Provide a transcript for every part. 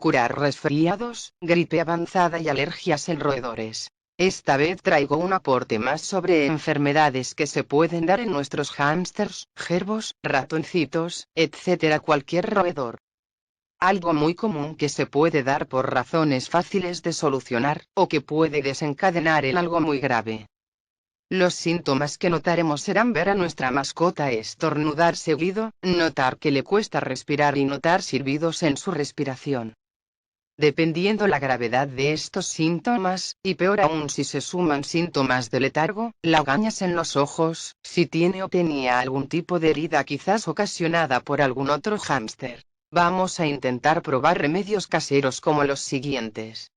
Curar resfriados, gripe avanzada y alergias en roedores. Esta vez traigo un aporte más sobre enfermedades que se pueden dar en nuestros hámsters, jerbos, ratoncitos, etc. Cualquier roedor. Algo muy común que se puede dar por razones fáciles de solucionar, o que puede desencadenar en algo muy grave. Los síntomas que notaremos serán ver a nuestra mascota estornudar seguido, notar que le cuesta respirar y notar silbidos en su respiración. Dependiendo la gravedad de estos síntomas, y peor aún si se suman síntomas de letargo, lagañas en los ojos, si tiene o tenía algún tipo de herida quizás ocasionada por algún otro hámster. Vamos a intentar probar remedios caseros como los siguientes.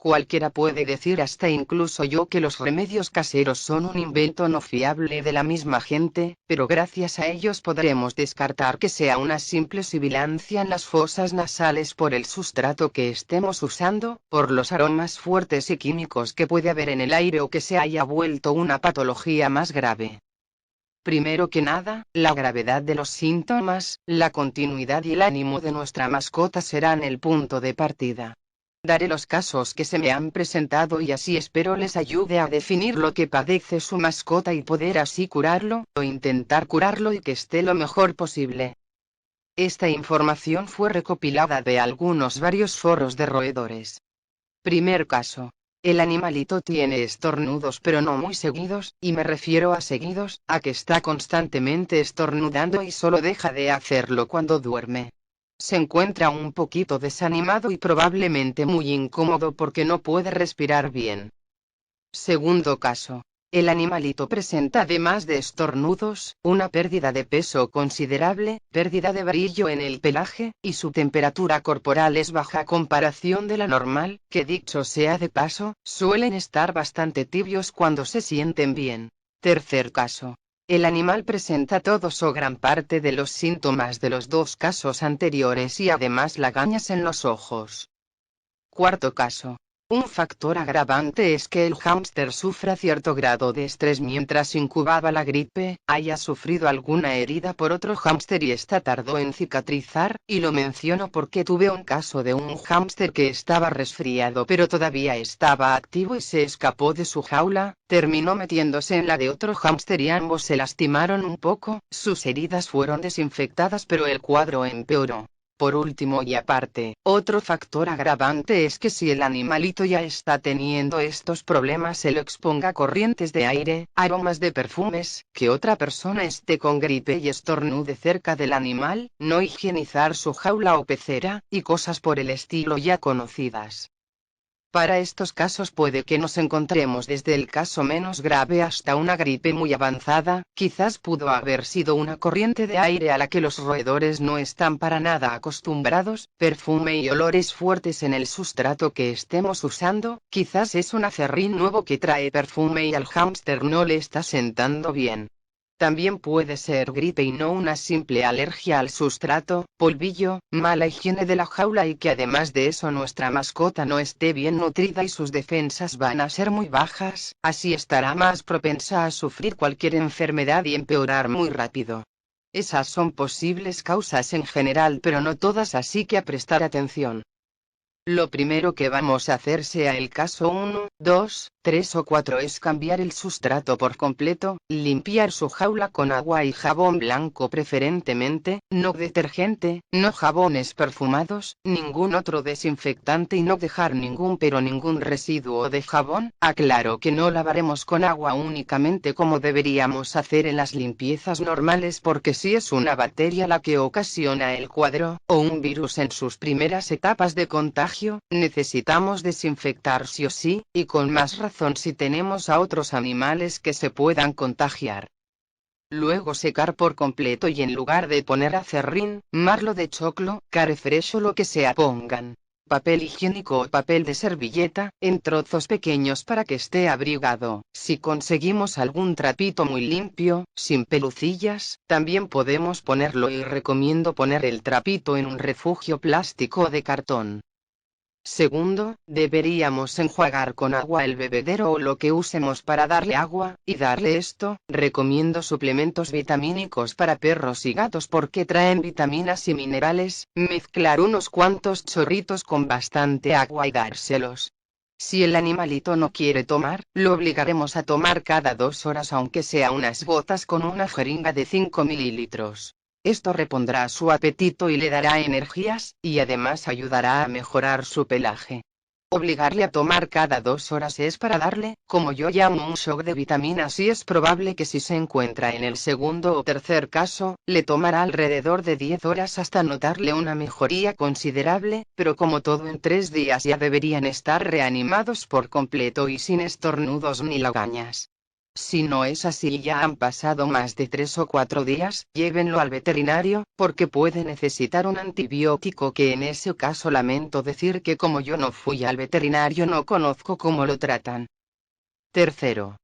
Cualquiera puede decir, hasta incluso yo, que los remedios caseros son un invento no fiable de la misma gente, pero gracias a ellos podremos descartar que sea una simple sibilancia en las fosas nasales por el sustrato que estemos usando, por los aromas fuertes y químicos que puede haber en el aire o que se haya vuelto una patología más grave. Primero que nada, la gravedad de los síntomas, la continuidad y el ánimo de nuestra mascota serán el punto de partida. Daré los casos que se me han presentado y así espero les ayude a definir lo que padece su mascota y poder así curarlo, o intentar curarlo y que esté lo mejor posible. Esta información fue recopilada de varios foros de roedores. Primer caso. El animalito tiene estornudos pero no muy seguidos, y me refiero a seguidos, a que está constantemente estornudando y solo deja de hacerlo cuando duerme. Se encuentra un poquito desanimado y probablemente muy incómodo porque no puede respirar bien. Segundo caso. El animalito presenta, además de estornudos, una pérdida de peso considerable, pérdida de brillo en el pelaje, y su temperatura corporal es baja a comparación de la normal, que dicho sea de paso, suelen estar bastante tibios cuando se sienten bien. Tercer caso. El animal presenta todos o gran parte de los síntomas de los dos casos anteriores y además lagañas en los ojos. Cuarto caso. Un factor agravante es que el hámster sufra cierto grado de estrés mientras incubaba la gripe, haya sufrido alguna herida por otro hámster y esta tardó en cicatrizar, y lo menciono porque tuve un caso de un hámster que estaba resfriado pero todavía estaba activo y se escapó de su jaula, terminó metiéndose en la de otro hámster y ambos se lastimaron un poco, sus heridas fueron desinfectadas pero el cuadro empeoró. Por último y aparte, otro factor agravante es que si el animalito ya está teniendo estos problemas se lo exponga a corrientes de aire, aromas de perfumes, que otra persona esté con gripe y estornude cerca del animal, no higienizar su jaula o pecera, y cosas por el estilo ya conocidas. Para estos casos puede que nos encontremos desde el caso menos grave hasta una gripe muy avanzada, quizás pudo haber sido una corriente de aire a la que los roedores no están para nada acostumbrados, perfume y olores fuertes en el sustrato que estemos usando, quizás es un acerrín nuevo que trae perfume y al hámster no le está sentando bien. También puede ser gripe y no una simple alergia al sustrato, polvillo, mala higiene de la jaula y que además de eso nuestra mascota no esté bien nutrida y sus defensas van a ser muy bajas, así estará más propensa a sufrir cualquier enfermedad y empeorar muy rápido. Esas son posibles causas en general pero no todas, así que a prestar atención. Lo primero que vamos a hacer, sea el caso 1, 2, 3 o 4, es cambiar el sustrato por completo, limpiar su jaula con agua y jabón blanco preferentemente, no detergente, no jabones perfumados, ningún otro desinfectante y no dejar ningún residuo de jabón. Aclaro que no lavaremos con agua únicamente como deberíamos hacer en las limpiezas normales, porque si es una bacteria la que ocasiona el cuadro, o un virus en sus primeras etapas de contagio, necesitamos desinfectar sí o sí, y con más razón si tenemos a otros animales que se puedan contagiar. Luego secar por completo y en lugar de poner acerrín, marlo de choclo, carefresh o lo que sea pongan papel higiénico o papel de servilleta, en trozos pequeños para que esté abrigado. Si conseguimos algún trapito muy limpio, sin pelucillas, también podemos ponerlo y recomiendo poner el trapito en un refugio plástico o de cartón. Segundo, deberíamos enjuagar con agua el bebedero o lo que usemos para darle agua, y darle esto. Recomiendo suplementos vitamínicos para perros y gatos porque traen vitaminas y minerales. Mezclar unos cuantos chorritos con bastante agua y dárselos. Si el animalito no quiere tomar, lo obligaremos a tomar cada 2 horas aunque sea unas gotas con una jeringa de 5 mililitros. Esto repondrá su apetito y le dará energías, y además ayudará a mejorar su pelaje. Obligarle a tomar cada 2 horas es para darle, como yo llamo, un shock de vitaminas, y es probable que si se encuentra en el segundo o tercer caso, le tomará alrededor de 10 horas hasta notarle una mejoría considerable, pero como todo en 3 días ya deberían estar reanimados por completo y sin estornudos ni lagañas. Si no es así y ya han pasado más de 3 o 4 días, llévenlo al veterinario, porque puede necesitar un antibiótico que en ese caso lamento decir que como yo no fui al veterinario no conozco cómo lo tratan. Tercero.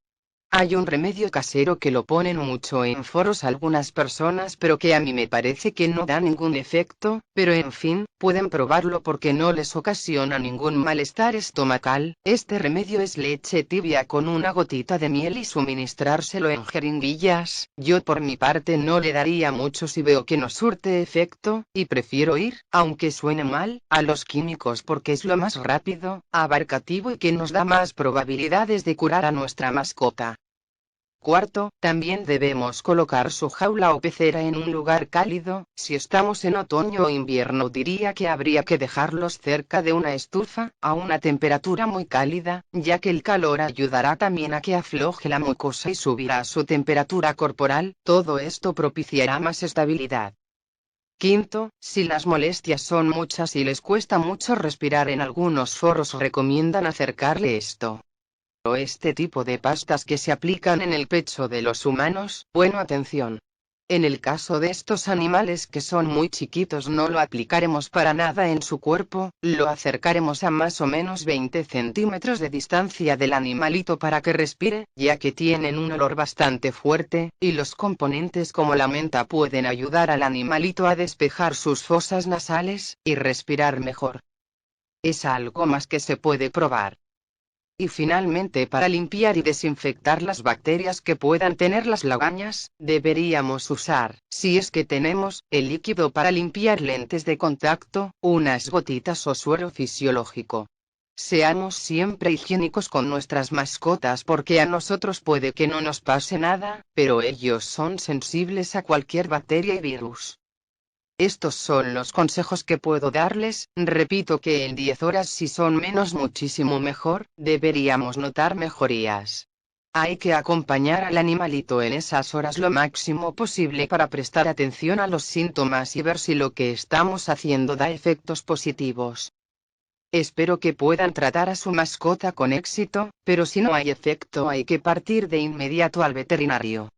Hay un remedio casero que lo ponen mucho en foros algunas personas pero que a mí me parece que no da ningún efecto, pero en fin, pueden probarlo porque no les ocasiona ningún malestar estomacal. Este remedio es leche tibia con una gotita de miel y suministrárselo en jeringuillas. Yo por mi parte no le daría mucho si veo que no surte efecto, y prefiero ir, aunque suene mal, a los químicos porque es lo más rápido, abarcativo y que nos da más probabilidades de curar a nuestra mascota. Cuarto, también debemos colocar su jaula o pecera en un lugar cálido. Si estamos en otoño o invierno diría que habría que dejarlos cerca de una estufa, a una temperatura muy cálida, ya que el calor ayudará también a que afloje la mucosa y subirá su temperatura corporal. Todo esto propiciará más estabilidad. Quinto, si las molestias son muchas y les cuesta mucho respirar, en algunos foros recomiendan acercarle esto. Este tipo de pastas que se aplican en el pecho de los humanos. Bueno, atención. En el caso de estos animales que son muy chiquitos no lo aplicaremos para nada en su cuerpo, lo acercaremos a más o menos 20 centímetros de distancia del animalito para que respire, ya que tienen un olor bastante fuerte, y los componentes como la menta pueden ayudar al animalito a despejar sus fosas nasales, y respirar mejor. Es algo más que se puede probar. Y finalmente, para limpiar y desinfectar las bacterias que puedan tener las lagañas, deberíamos usar, si es que tenemos, el líquido para limpiar lentes de contacto, unas gotitas o suero fisiológico. Seamos siempre higiénicos con nuestras mascotas porque a nosotros puede que no nos pase nada, pero ellos son sensibles a cualquier bacteria y virus. Estos son los consejos que puedo darles. Repito que en 10 horas, si son menos muchísimo mejor, deberíamos notar mejorías. Hay que acompañar al animalito en esas horas lo máximo posible para prestar atención a los síntomas y ver si lo que estamos haciendo da efectos positivos. Espero que puedan tratar a su mascota con éxito, pero si no hay efecto hay que partir de inmediato al veterinario.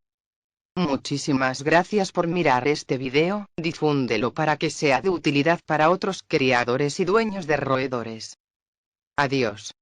Muchísimas gracias por mirar este video, difúndelo para que sea de utilidad para otros criadores y dueños de roedores. Adiós.